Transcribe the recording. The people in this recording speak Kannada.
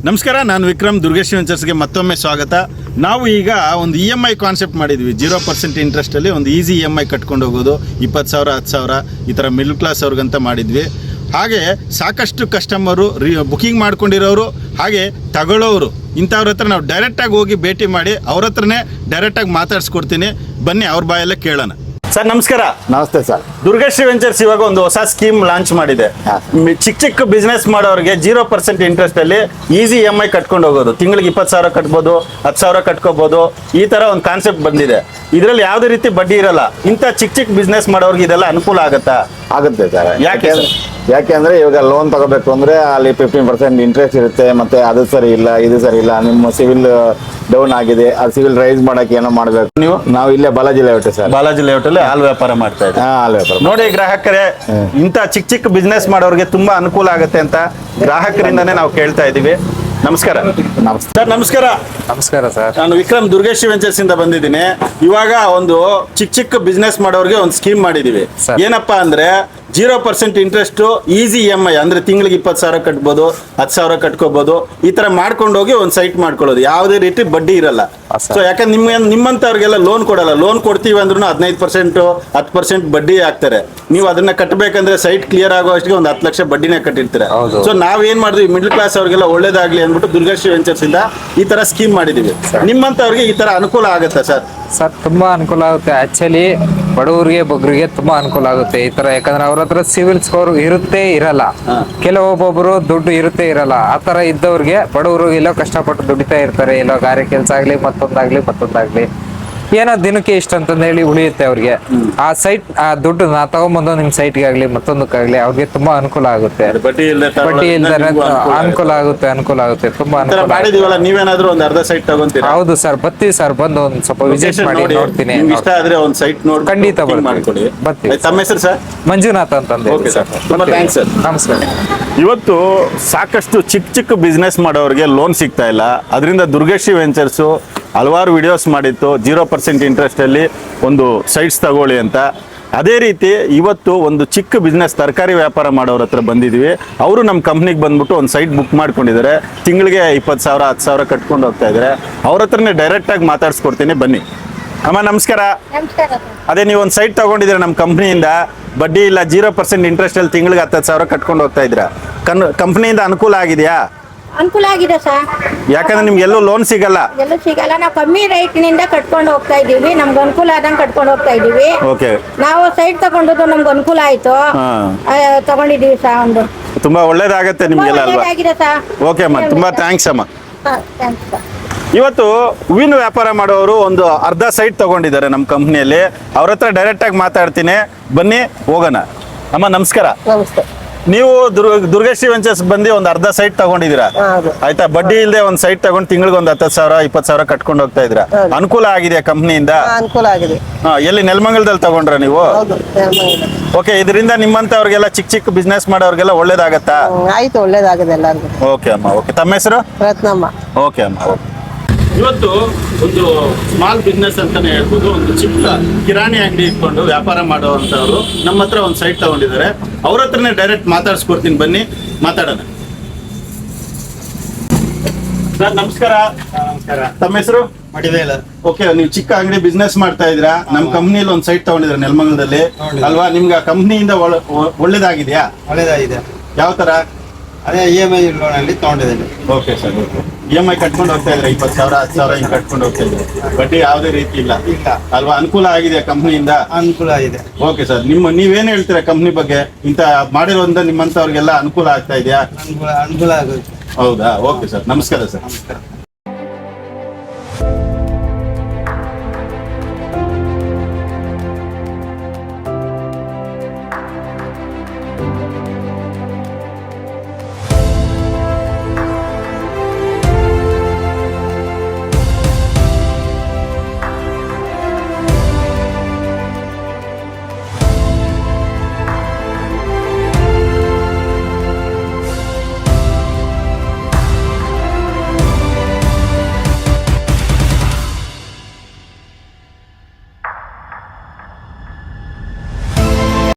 ನಮಸ್ಕಾರ, ನಾನು ವಿಕ್ರಮ್. ದುರ್ಗೇಶ್ ವೆಂಚರ್ಸ್ಗೆ ಮತ್ತೊಮ್ಮೆ ಸ್ವಾಗತ. ನಾವು ಈಗ ಒಂದು EMI ಕಾನ್ಸೆಪ್ಟ್ ಮಾಡಿದ್ವಿ. 0% ಇಂಟ್ರೆಸ್ಟಲ್ಲಿ ಒಂದು ಈಸಿ EMI ಕಟ್ಕೊಂಡು ಹೋಗೋದು, 20,000 10,000 ಈ ಥರ ಮಿಡ್ಲ್ ಕ್ಲಾಸ್ ಅವ್ರಿಗಂತ ಮಾಡಿದ್ವಿ. ಹಾಗೆ ಸಾಕಷ್ಟು ಕಸ್ಟಮರು ಬುಕಿಂಗ್ ಮಾಡ್ಕೊಂಡಿರೋರು ಹಾಗೆ ತಗೊಳ್ಳೋರು ಇಂಥವ್ರ ಹತ್ರ ನಾವು ಡೈರೆಕ್ಟಾಗಿ ಹೋಗಿ ಭೇಟಿ ಮಾಡಿ ಅವ್ರ ಹತ್ರನೇ ಡೈರೆಕ್ಟಾಗಿ ಮಾತಾಡ್ಸ್ಕೊಡ್ತೀನಿ. ಬನ್ನಿ ಅವ್ರ ಬಾಯಲ್ಲೇ ಕೇಳೋಣ. ಸರ್ ನಮಸ್ಕಾರ. ನಮಸ್ತೆ ಸರ್. ದುರ್ಗಶ್ರೀ ವೆಂಚರ್ಸ್ ಇವಾಗ ಒಂದು ಹೊಸ ಸ್ಕೀಮ್ ಲಾಂಚ್ ಮಾಡಿದೆ. ಚಿಕ್ಕ ಬಿಸ್ನೆಸ್ ಮಾಡೋರಿಗೆ 0% ಇಂಟ್ರೆಸ್ಟ್ ಅಲ್ಲಿ ಈಸಿ EMI ಕಟ್ಕೊಂಡು ಹೋಗೋದು. ತಿಂಗಳಿಗೆ 20,000 ಕಟ್ಬೋದು, 10,000 ಕಟ್ಕೋಬಹುದು. ಈ ತರ ಒಂದು ಕಾನ್ಸೆಪ್ಟ್ ಬಂದಿದೆ. ಇದರಲ್ಲಿ ಯಾವುದೇ ರೀತಿ ಬಡ್ಡಿ ಇರಲ್ಲ. ಇಂಥ ಚಿಕ್ಕ ಬಿಸ್ನೆಸ್ ಮಾಡೋರಿಗೆ ಇದೆಲ್ಲ ಅನುಕೂಲ ಆಗುತ್ತೆ ಸರ್. ಯಾಕೆ ಅಂದ್ರೆ ಇವಾಗ ಲೋನ್ ತಗೋಬೇಕು ಅಂದ್ರೆ ಅಲ್ಲಿ 15% ಇಂಟ್ರೆಸ್ಟ್ ಇರುತ್ತೆ. ಮತ್ತೆ ಅದು ಸರಿ ಇಲ್ಲ, ಇದು ಸರಿ ಇಲ್ಲ, ನಿಮ್ಮ ಸಿವಿಲ್ ಡೌನ್ ಆಗಿದೆ, ಅದು ಸಿವಿಲ್ ರೈಸ್ ಮಾಡಕ್ಕೆ ಏನೋ ಮಾಡ್ಬೇಕು. ನಾವು ಇಲ್ಲೇ Balaji layout sir. Balaji layout ಅಲ್ಲಿ ಹಾಲ್ ವ್ಯಾಪಾರ ಮಾಡ್ತಾ ಇದ್ದೀವಿ. ಹಾಲ್ ವ್ಯಾಪಾರ ನೋಡಿ ಗ್ರಾಹಕರೇ, ಇಂಥ ಚಿಕ್ಕ ಬಿಸ್ನೆಸ್ ಮಾಡೋರಿಗೆ ತುಂಬಾ ಅನುಕೂಲ ಆಗುತ್ತೆ ಅಂತ ಗ್ರಾಹಕರಿಂದಾನೇ ನಾವು ಕೇಳ್ತಾ ಇದೀವಿ. ನಮಸ್ಕಾರ. ಸರ್ ನಮಸ್ಕಾರ. ನಮಸ್ಕಾರ ಸರ್. ನಾನು ವಿಕ್ರಮ್ ದುರ್ಗೇಶ್ ವೆಂಚರ್ಸ್ ಇಂದ ಬಂದಿದ್ದೀನಿ. ಇವಾಗ ಒಂದು ಚಿಕ್ಕ ಬಿಸ್ನೆಸ್ ಮಾಡೋರಿಗೆ ಒಂದು ಸ್ಕೀಮ್ ಮಾಡಿದೀವಿ. ಏನಪ್ಪಾ ಅಂದ್ರೆ 0% ಇಂಟ್ರೆಸ್ಟ್ ಈಸಿ EMI ಅಂದ್ರೆ ತಿಂಗಳಿಗೆ 20,000 ಕಟ್ಬೋದು, 10,000 ಕಟ್ಕೋಬಹುದು. ಈ ತರ ಮಾಡ್ಕೊಂಡು ಹೋಗಿ ಒಂದು ಸೈಟ್ ಮಾಡ್ಕೊಳ್ಳೋದು. ಯಾವುದೇ ರೀತಿ ಬಡ್ಡಿ ಇರಲ್ಲ. ಸೊ ಯಾಕಂದ್ರೆ ನಿಮ್ಮಂತವ್ರಿಗೆಲ್ಲ ಲೋನ್ ಕೊಡಲ್ಲ. ಲೋನ್ ಕೊಡ್ತೀವಿ ಅಂದ್ರೂ 15% 10% ಬಡ್ಡಿ ಹಾಕ್ತಾರೆ. ನೀವು ಅದನ್ನ ಕಟ್ಟಬೇಕಂದ್ರೆ ಸೈಟ್ ಕ್ಲಿಯರ್ ಆಗೋ ಅಷ್ಟಿಗೆ ಒಂದು 10 ಲಕ್ಷ ಬಡ್ಡಿನೇ ಕಟ್ಟಿರ್ತಾರೆ. ಸೊ ನಾವೇನ್ ಮಾಡಿದ್ವಿ, ಮಿಡ್ಲ್ ಕ್ಲಾಸ್ ಅವ್ರಿಗೆಲ್ಲ ಒಳ್ಳೇದಾಗ್ಲಿ ಅಂದ್ಬಿಟ್ಟು ದುರ್ಗಶ್ರೀ ವೆಂಚರ್ಸ್ ಇಂದ ಈ ತರ ಸ್ಕೀಮ್ ಮಾಡಿದೀವಿ. ನಿಮ್ಮಂತವ್ರಿಗೆ ಈ ತರ ಅನುಕೂಲ ಆಗುತ್ತಾ ಸರ್? ಸರ್ ತುಂಬಾ ಅನುಕೂಲ ಆಗುತ್ತೆ. ಆಕ್ಚುಲಿ ಬಡವರಿಗೆ ಬಗ್ಗರಿಗೆ ತುಂಬಾ ಅನುಕೂಲ ಆಗುತ್ತೆ ಈ ತರ. ಯಾಕಂದ್ರೆ ಅವ್ರ ಹತ್ರ ಸಿವಿಲ್ ಸ್ಕೋರ್ ಇರುತ್ತೆ ಇರಲ್ಲ, ಕೆಲವೊಬ್ಬೊಬ್ರು ದುಡ್ಡು ಇರುತ್ತೆ ಇರಲ್ಲ. ಆ ತರ ಇದ್ದವ್ರಿಗೆ ಬಡವರು ಎಲ್ಲೋ ಕಷ್ಟಪಟ್ಟು ದುಡಿತಾ ಇರ್ತಾರೆ, ಎಲ್ಲೋ ಗಾರೆ ಕೆಲಸ ಆಗ್ಲಿ ಮತ್ತೊಂದಾಗ್ಲಿ ಏನೋ ದಿನಕ್ಕೆ ಇಷ್ಟ ಅಂತಂದ ಹೇಳಿ ಉಳಿಯುತ್ತೆ ಅವ್ರಿಗೆ. ಆ ಸೈಟ್ ಆ ದುಡ್ಡು ನಾ ತಗೊಂಬಂದು ನಿಮ್ ಸೈಟ್ಗೆ ಆಗ್ಲಿ ಮತ್ತೊಂದಕ್ಕಾಗ್ಲಿ ಅವ್ರಿಗೆ ತುಂಬಾ ಅನುಕೂಲ ಆಗುತ್ತೆ. ಬಡ್ಡಿ ಇಲ್ದಾರೆ ಅನುಕೂಲ ಆಗುತ್ತೆ ತುಂಬಾ ಅನುಕೂಲ. ನೀವೇನಾದ್ರೂ ಒಂದು ಅರ್ಧ ಸೈಟ್ ತಗೊಂತೀರಾ? ಹೌದು ಸರ್, ಬರ್ತೀವಿ ಸರ್. ಬಂದು ಒಂದ್ ಸ್ವಲ್ಪ ವಿಸಿಟ್ ಮಾಡಿ ನೋಡ್ತೀನಿ. ಇಷ್ಟ ಆದ್ರೆ ಒಂದ್ ಸೈಟ್ ನೋಡಿ ಖಂಡಿತ ಬರ್ತೀವಿ. ತಮ್ಮ ಹೆಸರು ಸರ್? ಮಂಜುನಾಥ್ ಅಂತಂದ್ರೆ. ನಮಸ್ಕಾರ. ಇವತ್ತು ಸಾಕಷ್ಟು ಚಿಕ್ಕ ಬಿಸ್ನೆಸ್ ಮಾಡೋರಿಗೆ ಲೋನ್ ಸಿಗ್ತಾ ಇಲ್ಲ. ಅದರಿಂದ ದುರ್ಗಶ್ರೀ ವೆಂಚರ್ಸ್ ಹಲವಾರು ವಿಡಿಯೋಸ್ ಮಾಡಿತ್ತು 0% ಇಂಟ್ರೆಸ್ಟ್ ಅಲ್ಲಿ ಒಂದು ಸೈಟ್ಸ್ ತಗೊಳ್ಳಿ ಅಂತ. ಅದೇ ರೀತಿ ಇವತ್ತು ಒಂದು ಚಿಕ್ಕ ಬಿಸ್ನೆಸ್ ತರಕಾರಿ ವ್ಯಾಪಾರ ಮಾಡೋರ ಹತ್ರ ಬಂದಿದ್ವಿ. ಅವರು ನಮ್ಮ ಕಂಪ್ನಿಗೆ ಬಂದ್ಬಿಟ್ಟು ಒಂದು ಸೈಟ್ ಬುಕ್ ಮಾಡ್ಕೊಂಡಿದ್ದಾರೆ. ತಿಂಗಳಿಗೆ 20,000 10,000 ಕಟ್ಕೊಂಡು ಹೋಗ್ತಾ ಇದ್ದಾರೆ. ಅವ್ರ ಹತ್ರನೇ ಡೈರೆಕ್ಟಾಗಿ ಮಾತಾಡ್ಸ್ಕೊಡ್ತೀನಿ. ಬನ್ನಿ ಅಮ್ಮ. ನಮಸ್ಕಾರ. ಅದೇ ನೀವು ಒಂದು ಸೈಟ್ ತಗೊಂಡಿದ್ದೀರಾ ನಮ್ಮ ಕಂಪ್ನಿಯಿಂದ, ಬಡ್ಡಿ ಇಲ್ಲ, 0% ಇಂಟ್ರೆಸ್ಟ್ ಅಲ್ಲಿ ತಿಂಗಳಿಗೆ 10,000 ಕಟ್ಕೊಂಡು ಹೋಗ್ತಾ ಇದ್ದೀರಾ. ಕಂಪ್ನಿಯಿಂದ ಅನುಕೂಲ ಆಗಿದೆಯಾ? ಅನುಕೂಲ ಆಗಿದೆ ಸರ್. ಯಾಕಂದ್ರೆ ನಿಮ್ಗೆ ಎಲ್ಲೂ ಲೋನ್ ಸಿಗಲ್ಲ. ಎಲ್ಲೂ ಸಿಗಲ್ಲ. ನಾವು ಕಮ್ಮಿ ರೇಟ್ ನಿಂದ ಕಟ್ಕೊಂಡು ಹೋಗ್ತಾ ಇದೀವಿ. ನಮ್ಗೆ ಅನುಕೂಲ ಆದಂಗೆ ಕಟ್ಕೊಂಡು ಹೋಗ್ತಾ ಇದೀವಿ. ಓಕೆ. ನಾವು ಸೈಟ್ ತಗೊಂಡದ್ದು ನಮ್ಗೆ ಅನುಕೂಲ ಆಯ್ತು, ತಗೊಂಡಿದೀವಿ ಸರ್. ಒಂದು ತುಂಬಾ ಒಳ್ಳೇದಾಗತ್ತೆ ನಿಮ್ಗೆಲ್ಲ ಅಲ್ವಾ? ಆಗಿದೆ ಸರ್. ಓಕೆ ಅಮ್ಮ, ತುಂಬಾ ಥ್ಯಾಂಕ್ಸ್ ಅಮ್ಮ. Thanks sir. ಇವತ್ತು ಹೂವಿನ ವ್ಯಾಪಾರ ಮಾಡೋರು ಒಂದು ಅರ್ಧ ಸೈಟ್ ತಗೊಂಡಿದ್ದಾರೆ ನಮ್ಮ ಕಂಪ್ನಿಯಲ್ಲಿ. ಅವ್ರ ಹತ್ರ ಡೈರೆಕ್ಟ್ ಆಗಿ ಮಾತಾಡ್ತೀನಿ. ಬನ್ನಿ ಹೋಗೋಣ. ಅಮ್ಮ ನಮಸ್ಕಾರ. ನಮಸ್ತೆ. ನೀವು ದುರ್ಗಶ್ರೀ ವೆಂಚರ್ಸ್ ಬಂದು ಒಂದು ಅರ್ಧ ಸೈಟ್ ತಗೊಂಡಿದ್ದೀರಾ ಆಯ್ತಾ? ಬಡ್ಡಿ ಇಲ್ಲದೆ ಒಂದು ಸೈಟ್ ತಗೊಂಡು ತಿಂಗಳಿಗೆ ಒಂದು 10,000 20,000 ಕಟ್ಕೊಂಡು ಹೋಗ್ತಾ ಇದ್ದೀರಾ. ಅನುಕೂಲ ಆಗಿದೆ ಕಂಪ್ನಿಯಿಂದ? ಅನುಕೂಲ ಆಗಿದೆ. ಎಲ್ಲಿ ನೆಲಮಂಗಲದಲ್ಲಿ ತಗೊಂಡ್ರ ನೀವು? ಓಕೆ. ಇದರಿಂದ ನಿಮ್ಮಂತವ್ರಿಗೆಲ್ಲ ಚಿಕ್ಕ ಬಿಸ್ನೆಸ್ ಮಾಡೋರಿಗೆಲ್ಲ ಒಳ್ಳೇದಾಗತ್ತಾ? ಆಯ್ತು, ಒಳ್ಳೇದಾಗಿದೆ ಎಲ್ಲರಿಗೂ. ಓಕೆ ಅಮ್ಮ. ಓಕೆ. ತಮ್ಮ ಹೆಸರು? ರತ್ನಮ್ಮ. ಓಕೆ ಅಮ್ಮ. ಇವತ್ತು ಒಂದು ಸ್ಮಾಲ್ ಬಿಸ್ನೆಸ್ ಅಂತಾನೆ ಹೇಳ್ಬೋದು. ಒಂದು ಚಿಕ್ಕ ಕಿರಾಣಿ ಅಂಗಡಿ ಇಟ್ಕೊಂಡು ವ್ಯಾಪಾರ ಮಾಡುವಂತವ್ರು ನಮ್ಮ ಹತ್ರ ಒಂದು ಸೈಟ್ ತಗೊಂಡಿದ್ದಾರೆ. ಅವ್ರ ಹತ್ರನೇ ಡೈರೆಕ್ಟ್ ಮಾತಾಡ್ಸ್ಕೊಡ್ತೀನಿ. ಬನ್ನಿ ಮಾತಾಡೋಣ. ಸರ್ ನಮಸ್ಕಾರ. ನಮಸ್ಕಾರ. ತಮ್ಮ ಹೆಸರು? ಮಡಿವೇಲ. ಓಕೆ. ನೀವು ಚಿಕ್ಕ ಅಂಗಡಿ ಬಿಸ್ನೆಸ್ ಮಾಡ್ತಾ ಇದ್ದೀರಾ. ನಮ್ಮ ಕಂಪ್ನಿಯಲ್ಲಿ ಒಂದು ಸೈಟ್ ತಗೊಂಡಿದ್ದೀರಾ ನೆಲಮಂಗಲದಲ್ಲಿ ಅಲ್ವಾ? ನಿಮ್ಗೆ ಆ ಕಂಪ್ನಿಯಿಂದ ಒಳ್ಳೇದಾಗಿದೆಯಾ? ಒಳ್ಳೇದಾಗಿದೆ. ಯಾವ ತರ? ಅದೇ EMI ಲೋನ್ ಅಲ್ಲಿ ತಗೊಂಡಿದ್ದೇನೆ. Okay sir. EMI ಕಟ್ಕೊಂಡು ಹೋಗ್ತಾ ಇದ್ರೆ 20,000 10,000 ಹಿಂಗೆ ಕಟ್ಕೊಂಡು ಹೋಗ್ತಾ ಇದ್ರೆ ಬಡ್ಡಿ ಯಾವುದೇ ರೀತಿ ಇಲ್ಲ ಅಲ್ವಾ? ಅನುಕೂಲ ಆಗಿದೆ ಕಂಪ್ನಿಯಿಂದ? ಅನುಕೂಲ ಆಗಿದೆ. Okay sir. ನೀವೇನ್ ಹೇಳ್ತೀರಾ ಕಂಪ್ನಿ ಬಗ್ಗೆ? ಇಂತ ಮಾಡಿರೋದ್ರಿಂದ ನಿಮ್ಮಂತವ್ರಿಗೆಲ್ಲ ಅನುಕೂಲ ಆಗ್ತಾ ಇದೆಯಾ? ಅನುಕೂಲ ಆಗುತ್ತೆ. ಹೌದಾ? Okay sir. ನಮಸ್ಕಾರ ಸರ್. ನಮಸ್ಕಾರ.